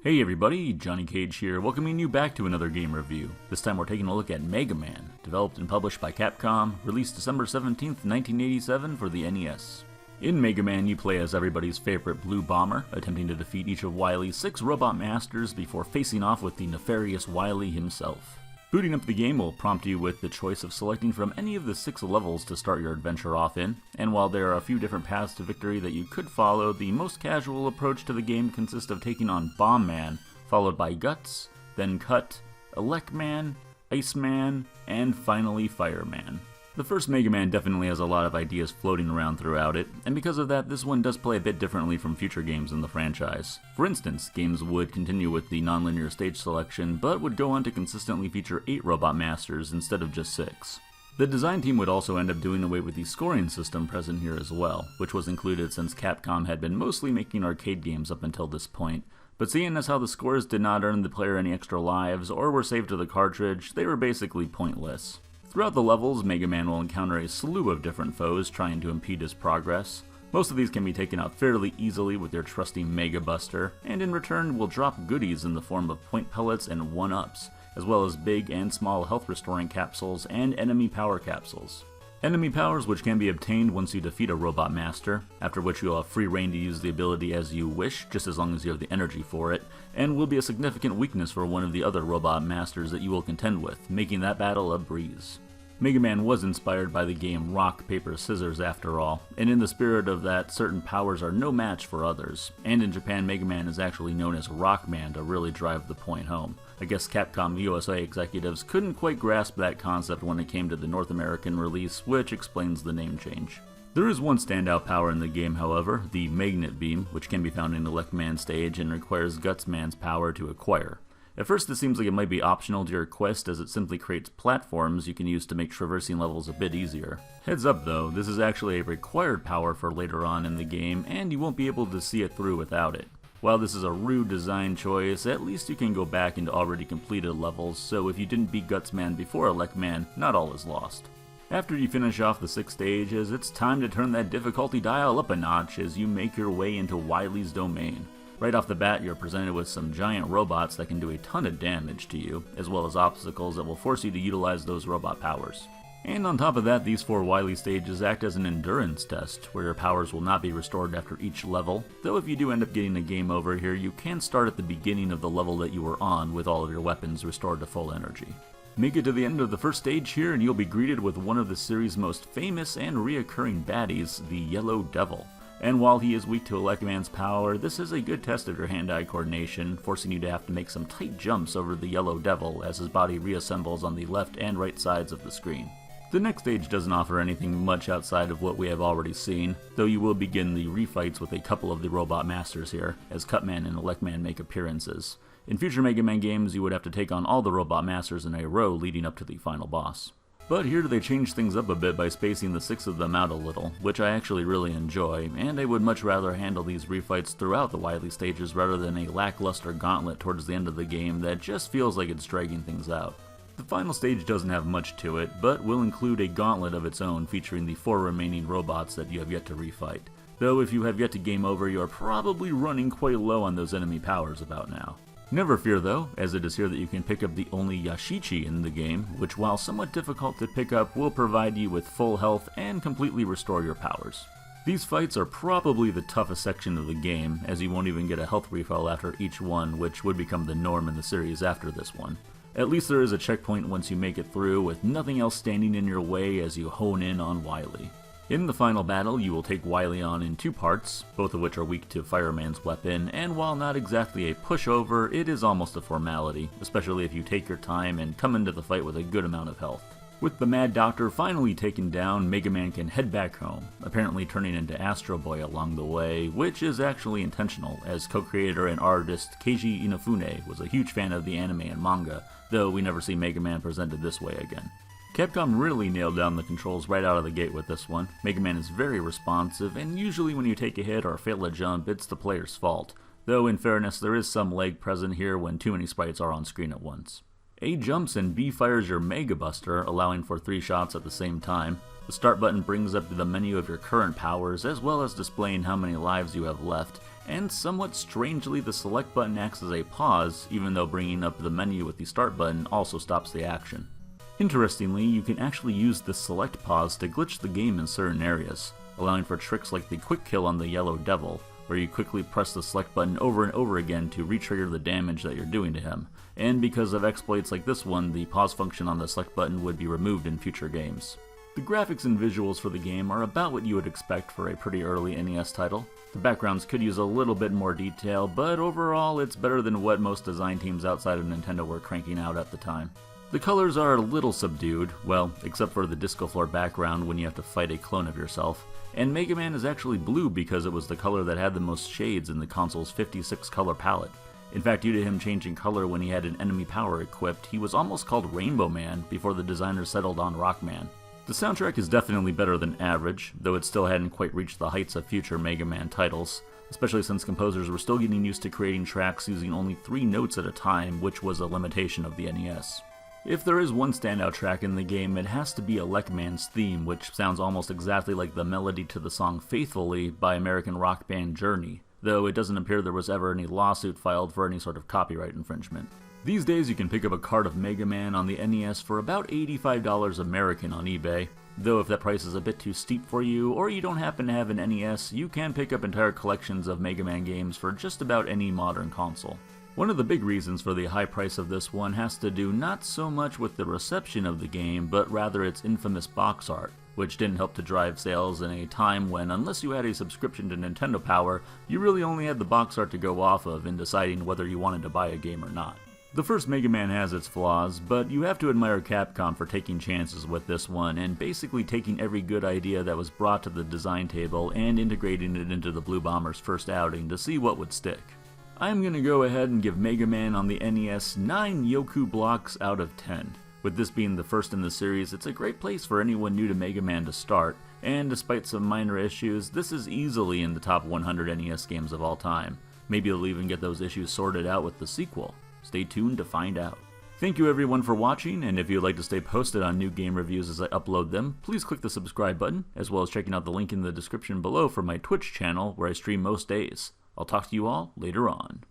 Hey everybody, Johnny Cage here, welcoming you back to another game review. This time we're taking a look at Mega Man, developed and published by Capcom, released December 17th, 1987 for the NES. In Mega Man, you play as everybody's favorite Blue Bomber, attempting to defeat each of Wily's 6 robot masters before facing off with the nefarious Wily himself. Booting up the game will prompt you with the choice of selecting from any of the 6 levels to start your adventure off in, and while there are a few different paths to victory that you could follow, the most casual approach to the game consists of taking on Bomb Man, followed by Guts, then Cut, Elect Man, Ice Man, and finally Fireman. The first Mega Man definitely has a lot of ideas floating around throughout it, and because of that, this one does play a bit differently from future games in the franchise. For instance, games would continue with the non-linear stage selection, but would go on to consistently feature 8 Robot Masters instead of just 6. The design team would also end up doing away with the scoring system present here as well, which was included since Capcom had been mostly making arcade games up until this point, but seeing as how the scores did not earn the player any extra lives or were saved to the cartridge, they were basically pointless. Throughout the levels, Mega Man will encounter a slew of different foes trying to impede his progress. Most of these can be taken out fairly easily with your trusty Mega Buster, and in return will drop goodies in the form of point pellets and 1-ups, as well as big and small health restoring capsules and enemy power capsules. Enemy powers which can be obtained once you defeat a Robot Master, after which you'll have free reign to use the ability as you wish, just as long as you have the energy for it, and will be a significant weakness for one of the other Robot Masters that you will contend with, making that battle a breeze. Mega Man was inspired by the game Rock, Paper, Scissors after all, and in the spirit of that, certain powers are no match for others, and in Japan Mega Man is actually known as Rockman to really drive the point home. I guess Capcom USA executives couldn't quite grasp that concept when it came to the North American release, which explains the name change. There is one standout power in the game, however, the Magnet Beam, which can be found in Elect Man stage and requires Guts Man's power to acquire. At first it seems like it might be optional to your quest as it simply creates platforms you can use to make traversing levels a bit easier. Heads up though, this is actually a required power for later on in the game and you won't be able to see it through without it. While this is a rude design choice, at least you can go back into already completed levels, so if you didn't beat Guts Man before Elect Man, not all is lost. After you finish off the 6 stages, it's time to turn that difficulty dial up a notch as you make your way into Wily's domain. Right off the bat, you're presented with some giant robots that can do a ton of damage to you, as well as obstacles that will force you to utilize those robot powers. And on top of that, these 4 Wily stages act as an endurance test, where your powers will not be restored after each level, though if you do end up getting a game over here, you can start at the beginning of the level that you were on with all of your weapons restored to full energy. Make it to the end of the first stage here and you'll be greeted with one of the series' most famous and reoccurring baddies, the Yellow Devil. And while he is weak to Elect Man's power, this is a good test of your hand-eye coordination, forcing you to have to make some tight jumps over the Yellow Devil as his body reassembles on the left and right sides of the screen. The next stage doesn't offer anything much outside of what we have already seen, though you will begin the refights with a couple of the Robot Masters here, as Cutman and Elect Man make appearances. In future Mega Man games, you would have to take on all the Robot Masters in a row leading up to the final boss. But here they change things up a bit by spacing the 6 of them out a little, which I actually really enjoy, and I would much rather handle these refights throughout the Wily stages rather than a lackluster gauntlet towards the end of the game that just feels like it's dragging things out. The final stage doesn't have much to it, but will include a gauntlet of its own featuring the 4 remaining robots that you have yet to refight. Though if you have yet to game over, you are probably running quite low on those enemy powers about now. Never fear though, as it is here that you can pick up the only Yashichi in the game, which while somewhat difficult to pick up will provide you with full health and completely restore your powers. These fights are probably the toughest section of the game, as you won't even get a health refill after each one, which would become the norm in the series after this one. At least there is a checkpoint once you make it through, with nothing else standing in your way as you hone in on Wily. In the final battle, you will take Wily on in 2 parts, both of which are weak to Fireman's weapon, and while not exactly a pushover, it is almost a formality, especially if you take your time and come into the fight with a good amount of health. With the Mad Doctor finally taken down, Mega Man can head back home, apparently turning into Astro Boy along the way, which is actually intentional, as co-creator and artist Keiji Inafune was a huge fan of the anime and manga, though we never see Mega Man presented this way again. Capcom really nailed down the controls right out of the gate with this one. Mega Man is very responsive, and usually when you take a hit or fail a jump, it's the player's fault. Though in fairness, there is some lag present here when too many sprites are on screen at once. A jumps and B fires your Mega Buster, allowing for 3 shots at the same time. The start button brings up the menu of your current powers, as well as displaying how many lives you have left, and somewhat strangely the select button acts as a pause, even though bringing up the menu with the start button also stops the action. Interestingly, you can actually use the select pause to glitch the game in certain areas, allowing for tricks like the quick kill on the yellow devil, where you quickly press the select button over and over again to re-trigger the damage that you're doing to him, and because of exploits like this one, the pause function on the select button would be removed in future games. The graphics and visuals for the game are about what you would expect for a pretty early NES title. The backgrounds could use a little bit more detail, but overall it's better than what most design teams outside of Nintendo were cranking out at the time. The colors are a little subdued, well, except for the disco floor background when you have to fight a clone of yourself, and Mega Man is actually blue because it was the color that had the most shades in the console's 56 color palette. In fact, due to him changing color when he had an enemy power equipped, he was almost called Rainbow Man before the designers settled on Rockman. The soundtrack is definitely better than average, though it still hadn't quite reached the heights of future Mega Man titles, especially since composers were still getting used to creating tracks using only 3 notes at a time, which was a limitation of the NES. If there is one standout track in the game, it has to be Elecman's theme, which sounds almost exactly like the melody to the song Faithfully by American rock band Journey, though it doesn't appear there was ever any lawsuit filed for any sort of copyright infringement. These days you can pick up a card of Mega Man on the NES for about $85 American on eBay, though if that price is a bit too steep for you, or you don't happen to have an NES, you can pick up entire collections of Mega Man games for just about any modern console. One of the big reasons for the high price of this one has to do not so much with the reception of the game, but rather its infamous box art, which didn't help to drive sales in a time when, unless you had a subscription to Nintendo Power, you really only had the box art to go off of in deciding whether you wanted to buy a game or not. The first Mega Man has its flaws, but you have to admire Capcom for taking chances with this one and basically taking every good idea that was brought to the design table and integrating it into the Blue Bomber's first outing to see what would stick. I'm gonna go ahead and give Mega Man on the NES 9 Yoku blocks out of 10. With this being the first in the series, it's a great place for anyone new to Mega Man to start, and despite some minor issues, this is easily in the top 100 NES games of all time. Maybe they'll even get those issues sorted out with the sequel. Stay tuned to find out. Thank you everyone for watching, and if you'd like to stay posted on new game reviews as I upload them, please click the subscribe button, as well as checking out the link in the description below for my Twitch channel where I stream most days. I'll talk to you all later on.